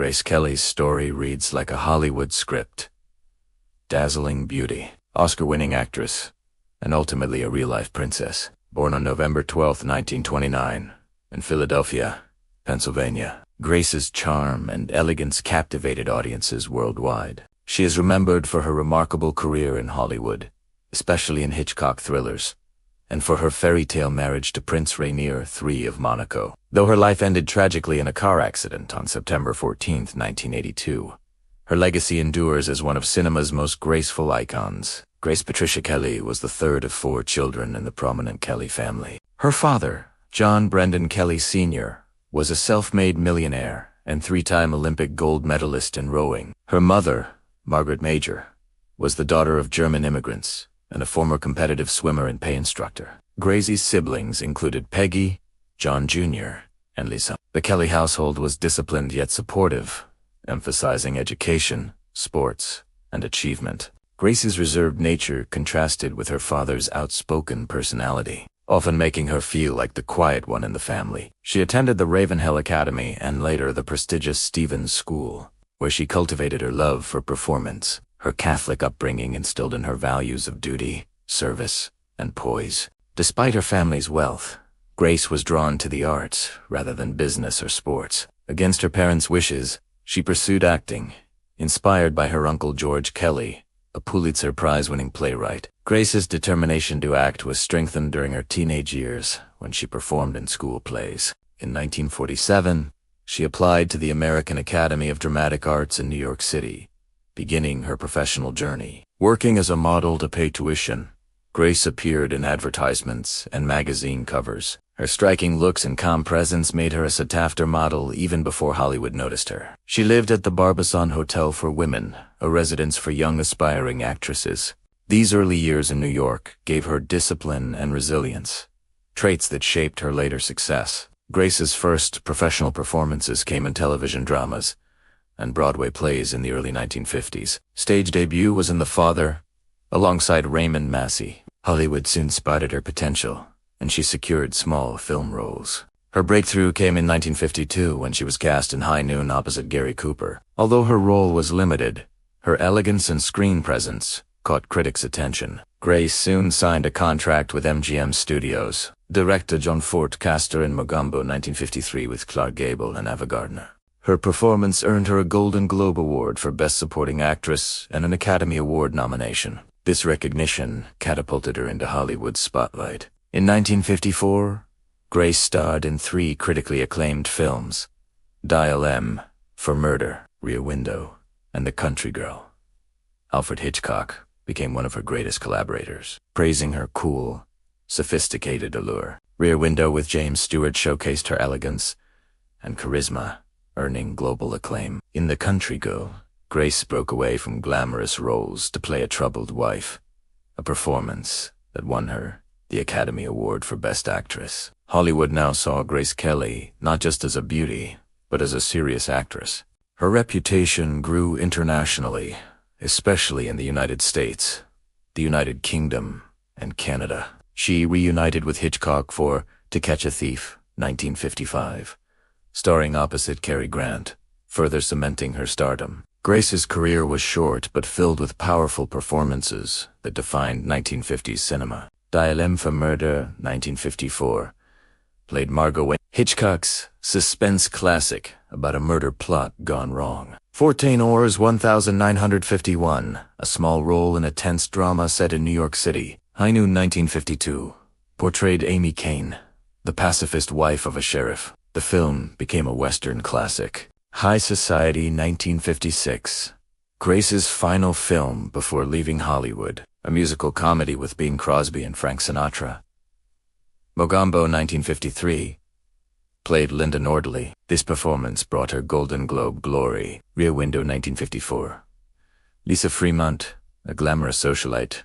Grace Kelly's story reads like a Hollywood script. Dazzling beauty, Oscar-winning actress, and ultimately a real-life princess. Born on November 12, 1929, in Philadelphia, Pennsylvania, Grace's charm and elegance captivated audiences worldwide. She is remembered for her remarkable career in Hollywood, especially in Hitchcock thrillers, and for her fairy tale marriage to Prince Rainier III of Monaco. Though her life ended tragically in a car accident on September 14, 1982, her legacy endures as one of cinema's most graceful icons. Grace Patricia Kelly was the third of 4 children in the prominent Kelly family. Her father, John Brendan Kelly Sr., was a self-made millionaire and 3-time Olympic gold medalist in rowing. Her mother, Margaret Major, was the daughter of German immigrants and a former competitive swimmer and pay instructor. Gracie's siblings included Peggy, John Jr., and Lisa. The Kelly household was disciplined yet supportive, emphasizing education, sports, and achievement. Grace's reserved nature contrasted with her father's outspoken personality, often making her feel like the quiet one in the family. She attended the Ravenhill Academy and later the prestigious Stevens School, where she cultivated her love for performance. Her Catholic upbringing instilled in her values of duty, service, and poise. Despite her family's wealth, Grace was drawn to the arts rather than business or sports. Against her parents' wishes, she pursued acting, inspired by her uncle George Kelly, a Pulitzer Prize-winning playwright. Grace's determination to act was strengthened during her teenage years when she performed in school plays. In 1947, she applied to the American Academy of Dramatic Arts in New York City, beginning her professional journey. Working as a model to pay tuition, Grace appeared in advertisements and magazine covers. Her striking looks and calm presence made her a sought-after model even before Hollywood noticed her. She lived at the Barbizon Hotel for Women, a residence for young aspiring actresses. These early years in New York gave her discipline and resilience, traits that shaped her later success. Grace's first professional performances came in television dramas and Broadway plays in the early 1950s. Stage debut was in The Father, alongside Raymond Massey. Hollywood soon spotted her potential, and she secured small film roles. Her breakthrough came in 1952 when she was cast in High Noon opposite Gary Cooper. Although her role was limited, her elegance and screen presence caught critics' attention. Grace soon signed a contract with MGM Studios. Director John Ford cast her in Mogambo 1953 with Clark Gable and Ava Gardner. Her performance earned her a Golden Globe Award for Best Supporting Actress and an Academy Award nomination. This recognition catapulted her into Hollywood's spotlight. In 1954, Grace starred in 3 critically acclaimed films: Dial M, For Murder, Rear Window, and The Country Girl. Alfred Hitchcock became one of her greatest collaborators, praising her cool, sophisticated allure. Rear Window with James Stewart showcased her elegance and charisma, earning global acclaim. In The Country Girl, Grace broke away from glamorous roles to play a troubled wife, a performance that won her the Academy Award for Best Actress. Hollywood now saw Grace Kelly not just as a beauty, but as a serious actress. Her reputation grew internationally, especially in the United States, the United Kingdom, and Canada. She reunited with Hitchcock for To Catch a Thief, 1955, starring opposite Cary Grant, further cementing her stardom. Grace's career was short but filled with powerful performances that defined 1950s cinema. Dial M for Murder, 1954, played Margot Wayne, Hitchcock's suspense classic about a murder plot gone wrong. 14 Hours 1951, a small role in a tense drama set in New York City. High Noon 1952, portrayed Amy Kane, the pacifist wife of a sheriff. The film became a Western classic. High Society 1956, Grace's final film before leaving Hollywood, a musical comedy with Bing Crosby and Frank Sinatra. Mogambo 1953, played Linda Nordley. This performance brought her Golden Globe glory. Rear Window 1954, Lisa Fremont, a glamorous socialite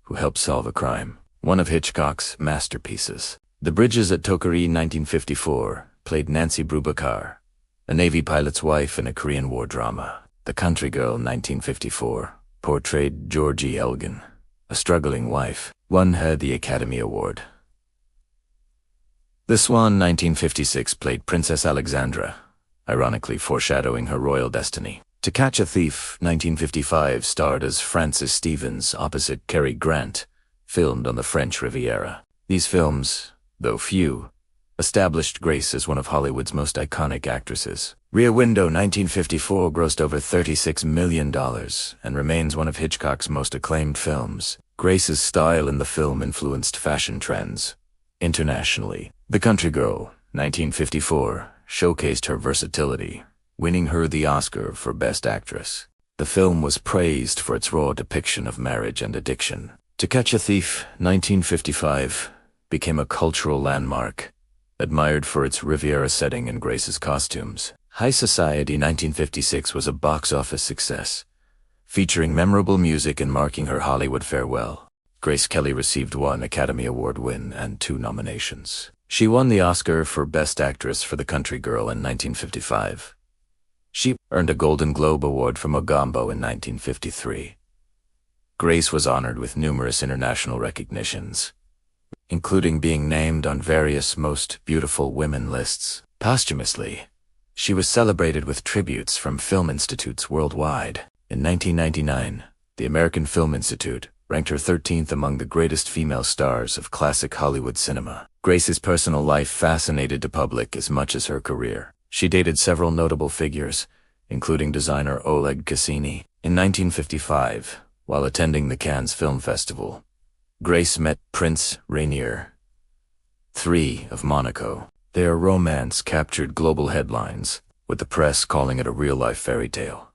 who helped solve a crime, one of Hitchcock's masterpieces. The Bridges at Tochari 1954, played Nancy Brubaker, a Navy pilot's wife in a Korean War drama. The Country Girl 1954, portrayed Georgie Elgin, a struggling wife, won her the Academy Award. The Swan 1956 played Princess Alexandra, ironically foreshadowing her royal destiny. To Catch a Thief, 1955, starred as Frances Stevens opposite Cary Grant, filmed on the French Riviera. These films, though few, established Grace as one of Hollywood's most iconic actresses. Rear Window, 1954, grossed over $36 million and remains one of Hitchcock's most acclaimed films. Grace's style in the film influenced fashion trends internationally. The Country Girl, 1954, showcased her versatility, winning her the Oscar for Best Actress. The film was praised for its raw depiction of marriage and addiction. To Catch a Thief, 1955, became a cultural landmark, admired for its Riviera setting and Grace's costumes. High Society, 1956, was a box office success, featuring memorable music and marking her Hollywood farewell. Grace Kelly received 1 Academy Award win and 2 nominations. She won the Oscar for Best Actress for The Country Girl in 1955. She earned a Golden Globe Award for Mogambo in 1953. Grace was honored with numerous international recognitions, including being named on various Most Beautiful Women lists. Posthumously, she was celebrated with tributes from film institutes worldwide. In 1999, the American Film Institute ranked her 13th among the greatest female stars of classic Hollywood cinema. Grace's personal life fascinated the public as much as her career. She dated several notable figures, including designer Oleg Cassini. In 1955, while attending the Cannes Film Festival, Grace met Prince Rainier III of Monaco. Their romance captured global headlines, with the press calling it a real-life fairy tale.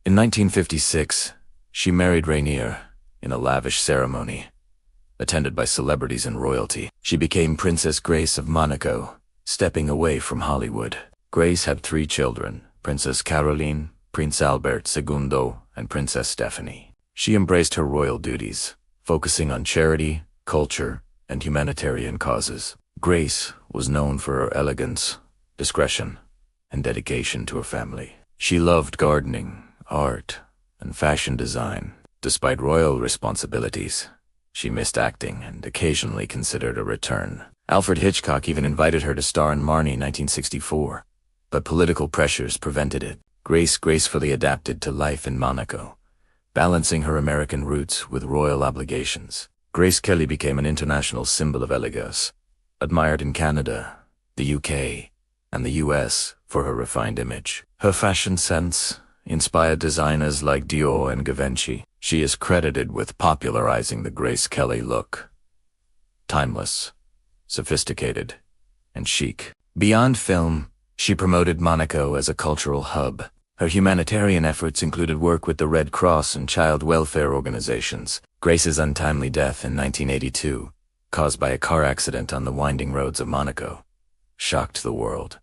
In 1956, she married Rainier in a lavish ceremony, attended by celebrities and royalty. She became Princess Grace of Monaco, stepping away from Hollywood. Grace had 3 children, Princess Caroline, Prince Albert II, and Princess Stephanie. She embraced her royal duties, focusing on charity, culture, and humanitarian causes. Grace was known for her elegance, discretion, and dedication to her family. She loved gardening, art, and fashion design. Despite royal responsibilities, she missed acting and occasionally considered a return. Alfred Hitchcock even invited her to star in Marnie 1964, but political pressures prevented it. Grace gracefully adapted to life in Monaco, balancing her American roots with royal obligations. Grace Kelly became an international symbol of elegance, admired in Canada, the UK, and the US for her refined image. Her fashion sense inspired designers like Dior and Givenchy. She is credited with popularizing the Grace Kelly look. Timeless, sophisticated, and chic. Beyond film, she promoted Monaco as a cultural hub. Her humanitarian efforts included work with the Red Cross and child welfare organizations. Grace's untimely death in 1982, caused by a car accident on the winding roads of Monaco, shocked the world.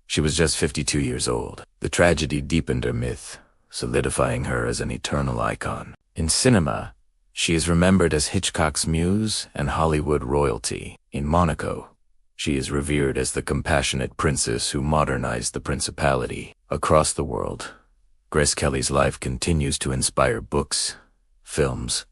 She was just 52 years old. The tragedy deepened her myth, solidifying her as an eternal icon. In cinema, she is remembered as Hitchcock's muse and Hollywood royalty. In Monaco, she is revered as the compassionate princess who modernized the principality. Across the world, Grace Kelly's life continues to inspire books, films,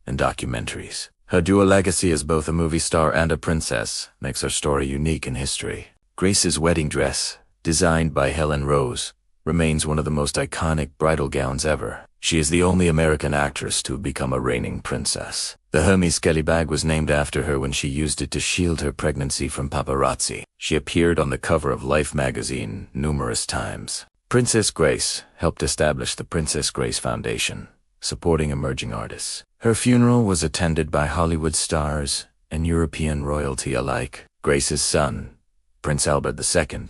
and documentaries. Her dual legacy as both a movie star and a princess makes her story unique in history. Grace's wedding dress, designed by Helen Rose, remains one of the most iconic bridal gowns ever. She is the only American actress to become a reigning princess. The Hermes Kelly bag was named after her when she used it to shield her pregnancy from paparazzi. She appeared on the cover of Life magazine numerous times. Princess Grace helped establish the Princess Grace Foundation, supporting emerging artists. Her funeral was attended by Hollywood stars and European royalty alike. Grace's son, Prince Albert II,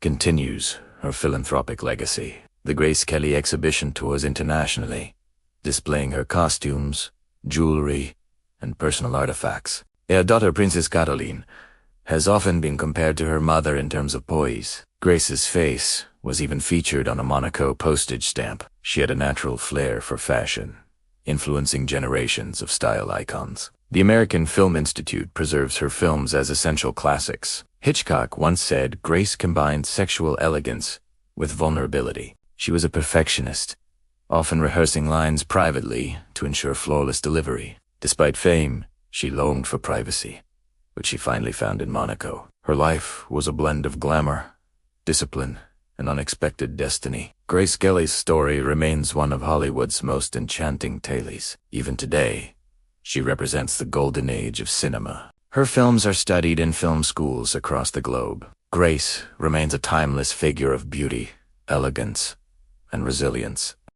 continues her philanthropic legacy. The Grace Kelly exhibition tours internationally, displaying her costumes, jewelry, and personal artifacts. Her daughter, Princess Caroline, has often been compared to her mother in terms of poise. Grace's face was even featured on a Monaco postage stamp. She had a natural flair for fashion, influencing generations of style icons. The American Film Institute preserves her films as essential classics. Hitchcock once said Grace combined sexual elegance with vulnerability. She was a perfectionist, often rehearsing lines privately to ensure flawless delivery. Despite fame, she longed for privacy, which she finally found in Monaco. Her life was a blend of glamour, discipline, and unexpected destiny. Grace Kelly's story remains one of Hollywood's most enchanting tales. Even today, she represents the golden age of cinema. Her films are studied in film schools across the globe. Grace remains a timeless figure of beauty, elegance, and resilience.